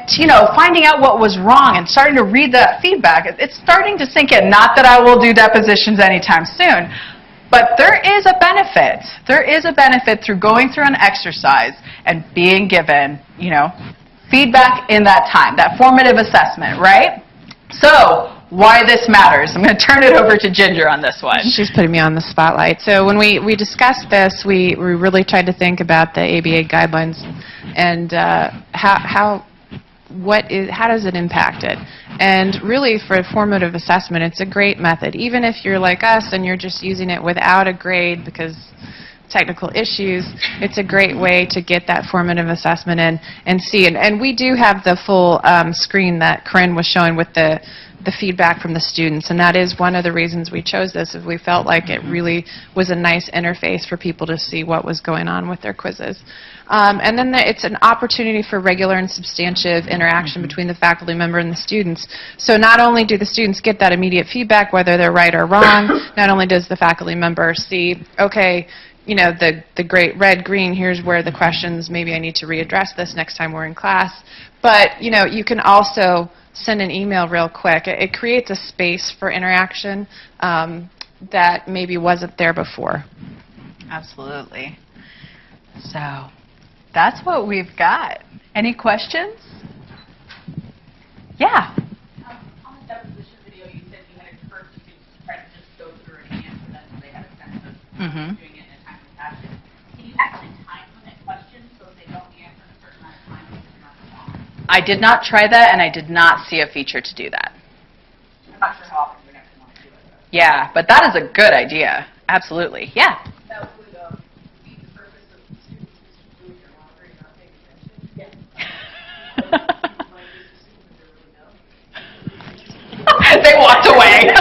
finding out what was wrong and starting to read that feedback, it's starting to sink in. Not that I will do depositions anytime soon, but there is a benefit. There is a benefit through going through an exercise and being given, Feedback in that time, that formative assessment, right? So, why this matters. I'm going to turn it over to Ginger on this one. She's putting me on the spotlight. So when we discussed this, we really tried to think about the ABA guidelines and how does it impact it? And really, for formative assessment, it's a great method. Even if you're like us and you're just using it without a grade because technical issues, it's a great way to get that formative assessment in and see. And we do have the full screen that Corinne was showing with the feedback from the students, and that is one of the reasons we chose this, is we felt like it really was a nice interface for people to see what was going on with their quizzes. And then it's an opportunity for regular and substantive interaction between the faculty member and the students. So not only do the students get that immediate feedback, whether they're right or wrong, not only does the faculty member see, okay, you know, the great red, green, here's where the questions, maybe I need to readdress this next time we're in class. But, you know, you can also send an email real quick. It creates a space for interaction that maybe wasn't there before. Absolutely. So, that's what we've got. Any questions? Yeah. On the deposition video, you said you had encouraged students to try to just go through and answer them so they had a sense of doing it in a timely fashion. Can you actually time limit questions so if they don't answer in a certain amount of time, it's not wrong? I did not try that, and I did not see a feature to do that. I'm not sure how often you would actually want to do it, though. Yeah, but that is a good idea. Absolutely. Yeah. That would be the purpose of the students is to do your laundry and not pay attention. Yeah. They walked away.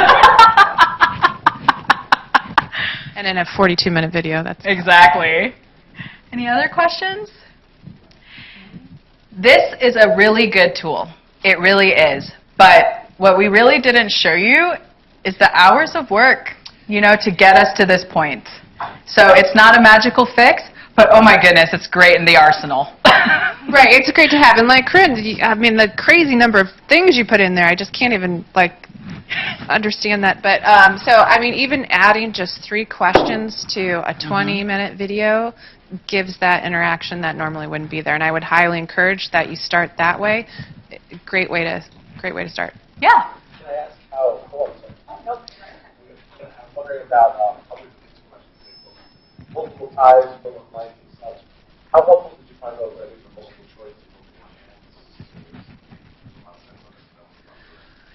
And in a 42-minute video, that's exactly. Any other questions? This is a really good tool. It really is. But what we really didn't show you is the hours of work, you know, to get us to this point. So it's not a magical fix, but oh my goodness, it's great in the arsenal. right, it's great to have. And like Corinne, I mean, the crazy number of things you put in there, I just can't even, like, understand that. But so, I mean, even adding just 3 questions to a 20-minute video gives that interaction that normally wouldn't be there. And I would highly encourage that you start that way. Great way to start. Yeah. Can I ask how I'm wondering about public questions. Multiple ties, full of life and such. How helpful did you find those writing for multiple choice?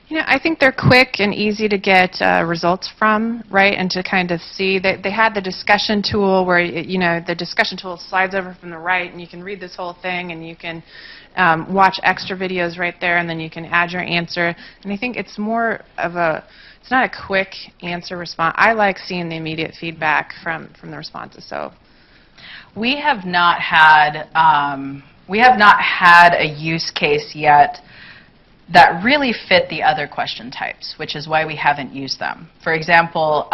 You know, I think they're quick and easy to get results from, right, and to kind of see. They had the discussion tool where, you know, the discussion tool slides over from the right, and you can read this whole thing, and you can watch extra videos right there, and then you can add your answer. And I think it's more of it's not a quick answer response. I like seeing the immediate feedback from the responses. So we have not had a use case yet that really fit the other question types, which is why we haven't used them. For example,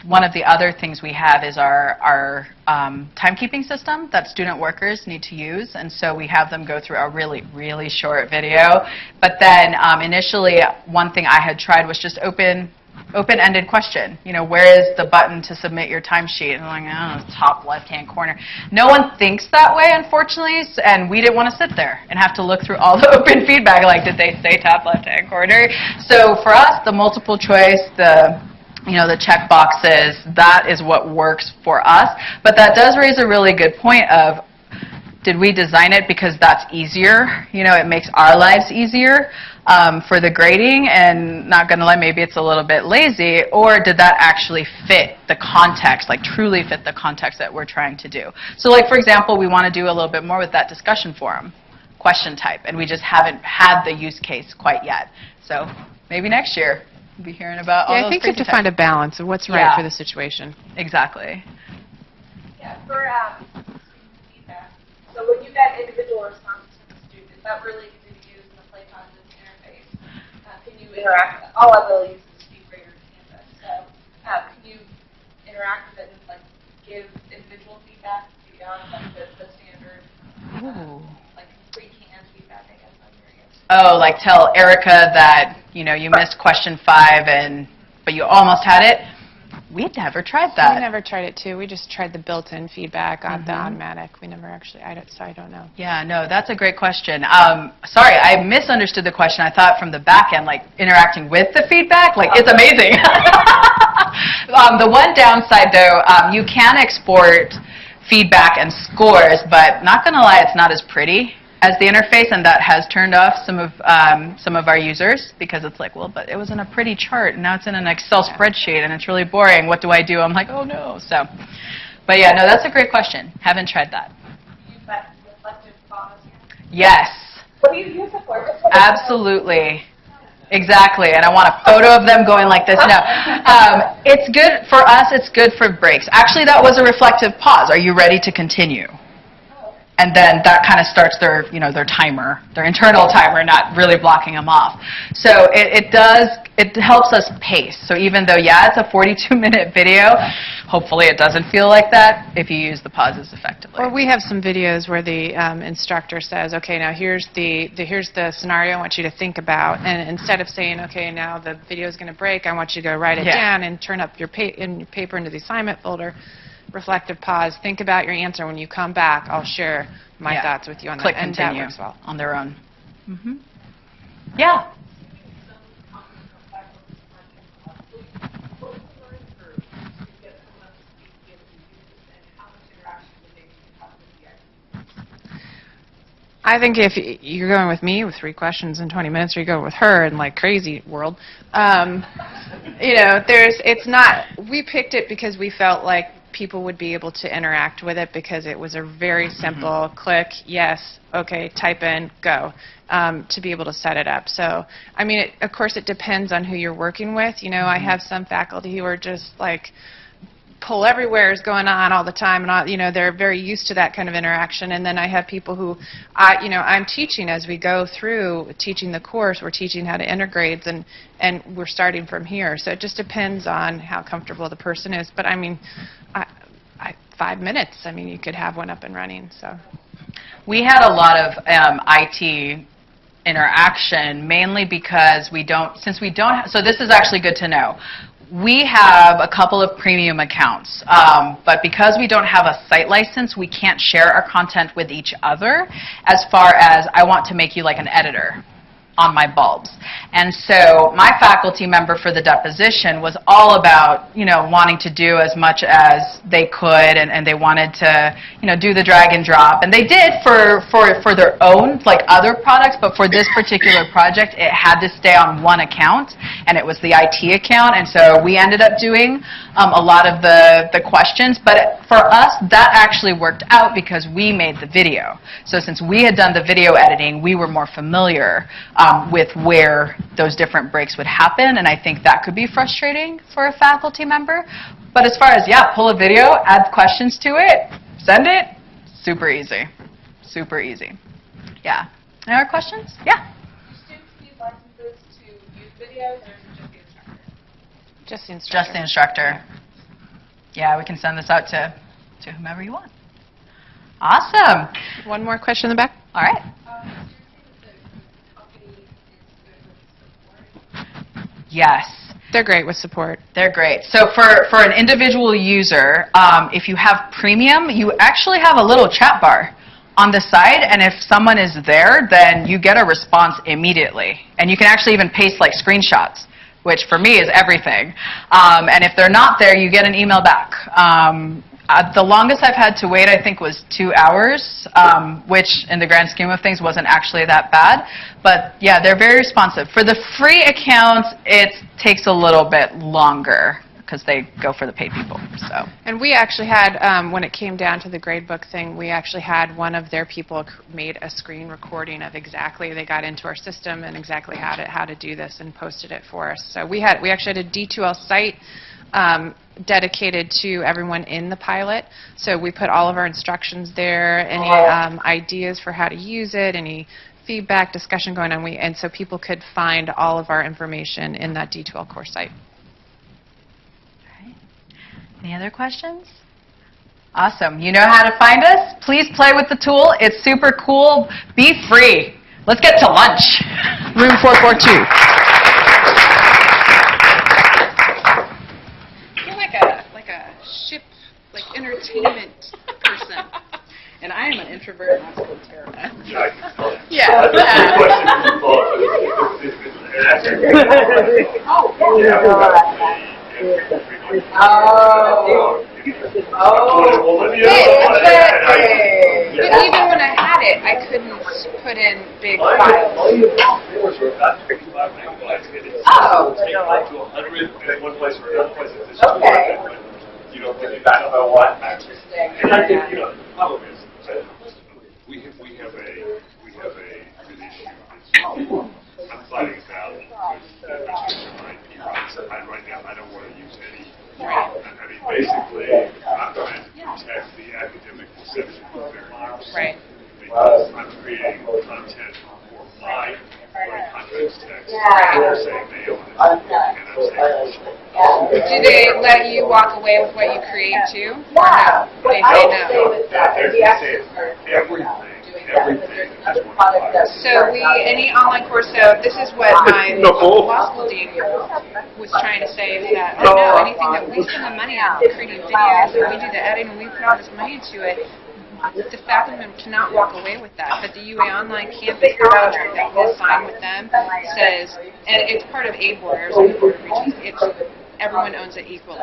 one of the other things we have is our timekeeping system that student workers need to use, and so we have them go through a really, really short video. But then initially, one thing I had tried was just open-ended question. You know, where is the button to submit your timesheet? And I'm like, oh, top left-hand corner. No one thinks that way, unfortunately, and we didn't want to sit there and have to look through all the open feedback, like, did they say top left-hand corner? So for us, the multiple choice, the check boxes, that is what works for us. But that does raise a really good point of, did we design it because that's easier? You know, it makes our lives easier for the grading, and not going to lie, maybe it's a little bit lazy, or did that actually fit the context, like truly fit the context that we're trying to do? So like, for example, we want to do a little bit more with that discussion forum question type, and we just haven't had the use case quite yet. So maybe next year we'll be hearing about all those I think you have to find a balance of what's right for the situation. Exactly. Yeah, for feedback. So when you get individual responses from the student, is that really easy to use in the Playposit interface? Can you interact? All I really use is SpeedGrader Canvas. So can you interact with it and like give individual feedback beyond like the standard like pre-canned feedback? I guess I'm hearing it. Oh, like tell Erica that you missed question 5 but you almost had it. We'd never tried that. We never tried it too. We just tried the built-in feedback on the automatic. We never actually, so I don't know. Yeah, no, that's a great question. Sorry, I misunderstood the question. I thought from the back end, like interacting with the feedback, like it's amazing. The one downside though, you can export feedback and scores, but not gonna lie, it's not as pretty as the interface, and that has turned off some of our users because it's like, well, but it was in a pretty chart, and now it's in an Excel spreadsheet, and it's really boring. What do I do? I'm like, oh no. So, but yeah, no, that's a great question. Haven't tried that. Use that reflective pause. Yes. What do you use it for? Absolutely. Exactly, and I want a photo of them going like this. No, it's good for us. It's good for breaks. Actually, that was a reflective pause. Are you ready to continue? And then that kind of starts their, their timer, their internal timer, not really blocking them off. So it helps us pace. So even though, yeah, it's a 42-minute video, hopefully it doesn't feel like that if you use the pauses effectively. Or we have some videos where the instructor says, okay, now here's the scenario I want you to think about. And instead of saying, okay, now the video is going to break, I want you to go write it down and turn up your paper into the assignment folder. Reflective pause. Think about your answer. When you come back, I'll share my thoughts with you on Click that. continue And that works well. on their own. Yeah. I think if you're going with me with 3 questions in 20 minutes, or you go with her in like crazy world, it's not. We picked it because we felt like people would be able to interact with it because it was a very simple click, yes, okay, type in, go, to be able to set it up. So, I mean, of course, it depends on who you're working with. I have some faculty who are just like, pull everywhere is going on all the time, and they're very used to that kind of interaction. And then I have people who, I'm teaching as we go through teaching the course. We're teaching how to integrate, and we're starting from here. So it just depends on how comfortable the person is. But I mean, 5 minutes. I mean, you could have one up and running. So we had a lot of IT interaction, mainly because since we don't. So this is actually good to know. We have a couple of premium accounts, but because we don't have a site license, we can't share our content with each other as far as I want to make you like an editor on my bulbs. And so my faculty member for the deposition was all about, wanting to do as much as they could, and they wanted to, do the drag and drop. And they did for their own, like other products, but for this particular project, it had to stay on one account, and it was the IT account. And so we ended up doing a lot of the questions. But for us, that actually worked out because we made the video. So since we had done the video editing, we were more familiar with where those different breaks would happen, and I think that could be frustrating for a faculty member. But as far as, pull a video, add questions to it, send it, super easy. Super easy. Yeah. Any other questions? Yeah. Do students need licenses to use videos, or is it just the instructor? just the instructor. Just the instructor. Yeah, we can send this out to whomever you want. Awesome. One more question in the back. All right. Yes. They're great with support. They're great. So for an individual user, if you have premium, you actually have a little chat bar on the side, and if someone is there, then you get a response immediately. And you can actually even paste like screenshots, which for me is everything. And if they're not there, you get an email back. The longest I've had to wait, I think, was 2 hours, which in the grand scheme of things wasn't actually that bad. But yeah, they're very responsive. For the free accounts, it takes a little bit longer because they go for the paid people. So. And we actually had, when it came down to the gradebook thing, we actually had one of their people made a screen recording of exactly, they got into our system and exactly how to do this and posted it for us. So we actually had a D2L site dedicated to everyone in the pilot. So we put all of our instructions there, any ideas for how to use it, any feedback, discussion going on, and so people could find all of our information in that D2L course site. All right. Any other questions? Awesome. You know how to find us? Please play with the tool. It's super cool. Be free. Let's get to lunch. Room 442. Like a entertainment person. And I am an introvert, and that's cool, terrible. Yeah, I can tell. Yeah. That's a good question for you both. But even when I had it, I couldn't put in big files. Oh. Take up to 100 at one place or another place. Okay. You know, when you back up on what? And I think, you know, the problem is that we have an issue that's I'm fighting about with right now. I don't want to use any. I mean, basically, I'm trying to protect the academic perception of fair use. Right. Because I'm creating content for my context text. And they're saying they own it. And I'm saying, Do they let you walk away with what you create too? Or no? They say no. They say everything. So any online course, so this is what my law school dean was trying to say, is that, oh no, anything that we spend the money on creating videos, and we do the editing, and we put all this money into it, the faculty member cannot walk away with that. But the UA Online campus contract that we signed with them says, and it's part of ABOR, Arizona Board of Regents, it's everyone owns it equally.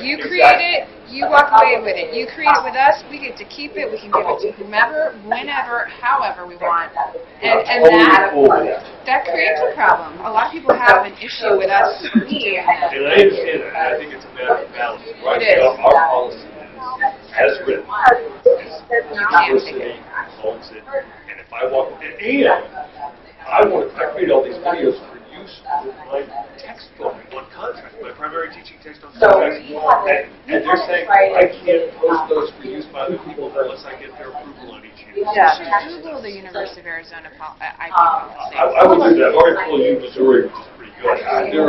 You create it, you walk away with it. You create it with us, we get to keep it, we can give it to whomever, whenever, however we want. And that creates a problem. A lot of people have an issue with us doing that. And I understand that. I think it's a matter of balance. Right now, our policy is, as written, university owns it. And if I walk in, and I create all these videos for use with my textbook on contract, my primary teaching text on contract. And they're saying I can't post those for use by other people unless I get their approval on each unit. You should Google the University of Arizona IP policy. I would do that. Article U, Missouri, which is pretty good. You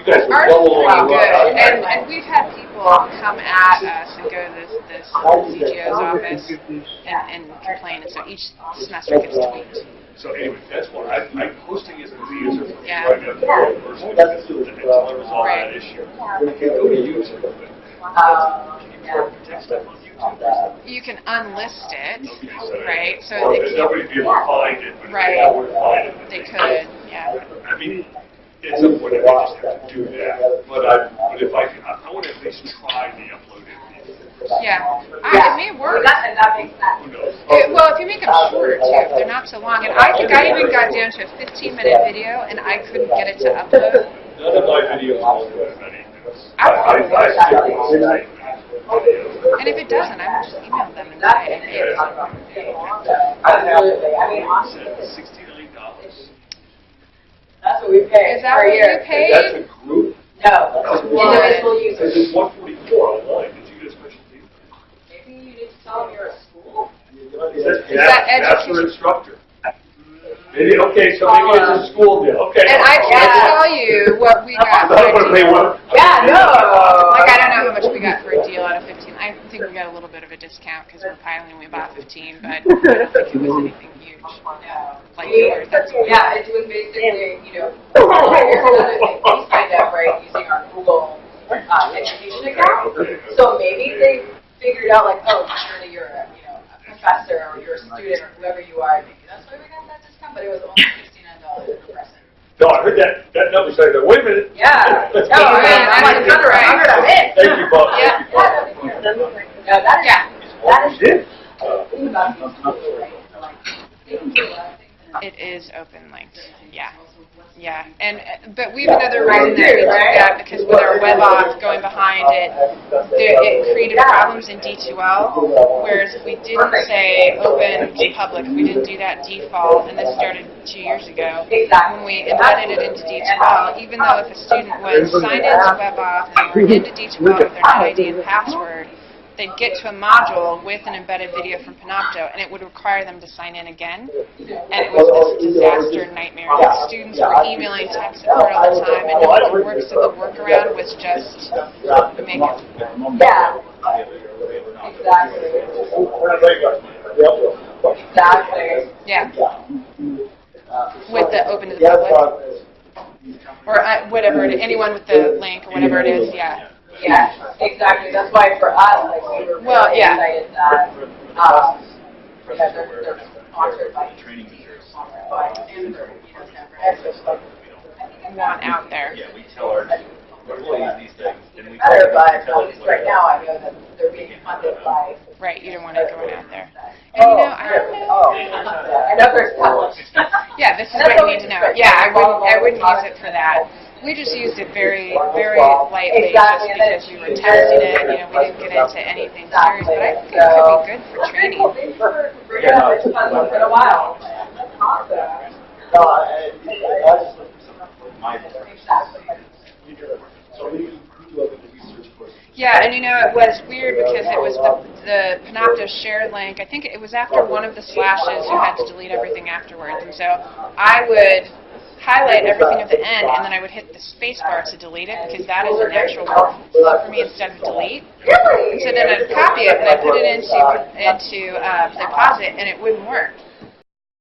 guys are Ours well is along pretty the good, way. and we've had people come at us and go to this CGO's office and complain, and so each semester gets tweaked. So anyway, that's why I'm posting it as the answer for Yeah. right now to the university until I resolve that issue. You can go to YouTube, but can you protect stuff on YouTube? You can unlist it, Okay, so right? So well, it nobody would be able to find it, but Right. if they would find it. they could, yeah. I mean, at some point, I just have to do that. But if I can, I want to at least try the upload it. Yeah. It may work. Who knows? Well, if you make them shorter too, if they're not so long. And I think I even got down to a 15-minute video, and I couldn't get it to upload. None of my videos are longer than 90 minutes. I stick with 6 videos. And if it doesn't, I will just email them and say, hey, Absolutely. I mean, honestly, $69. that's what we pay is that per what you year. paid? That's a group. No, That's individual users. This is 144 online. Did you get a special deal? Maybe you need to tell them you're a school. that That's education? your instructor. Maybe, okay, so maybe it's a school deal. Okay. And I can't tell you what we got for I a want to pay deal. one. Yeah, no. Like, I don't know how much we got for a deal out of 15. I think we got a little bit of a discount because we're piling. We bought 15, but I don't think it was anything huge. Like yours, that's Yeah, it was basically, we signed up, right, using our Google education account. So maybe they figured out, like, oh, surely you're a professor or you're a student or whoever you are. Maybe that's why we got that discount, but it was only $69 per person. No, I heard that number say that. Wait a minute. Yeah. Let's No, go. I'm like, under 100, I'm in. Thank you, Bob. Yeah. No, that is did? It is open linked. Yeah. Yeah. But we have another reason that we do that because with our web auth going behind it, it created problems in D2L. Whereas if we didn't say open to public, we didn't do that default, and this started 2 years ago. When we embedded it into D2L, even though if a student was signed into web auth and were into D2L with their ID and password, they'd get to a module with an embedded video from Panopto, and it would require them to sign in again. And it was this disaster nightmare. The students were emailing tech support all the time, and no one could work, so the workaround was just make it. Yeah. Exactly. Yeah. With the open to the public. Or whatever, anyone with the link or whatever it is, yeah. Yeah, exactly. That's why for us, like, we were Well, really yeah. excited that, that they're sponsored by Training materials. and for, San Francisco. Want out there. Yeah, we tell our employees these things, and we Better, tell but them at least right now, I know that they're being funded by. Right, you don't want it going out there. And you know, I don't know. I know there's college. Yeah, this is what you need to know. Yeah, I wouldn't use it for that. We just used it very, very lightly just because we were testing it. You know, we didn't get into anything serious, but I think it could be good for training. It's been a while. That's awesome. No, I just looked for my so we do have a research course. Yeah, and you know, it was weird because it was the Panopto shared link. I think it was after one of the slashes you had to delete everything afterwards. And so I would highlight everything at the end, and then I would hit the space bar to delete it because that is an actual workflow for me instead of delete. And so then I'd copy it and I put it into Playposit, and it wouldn't work.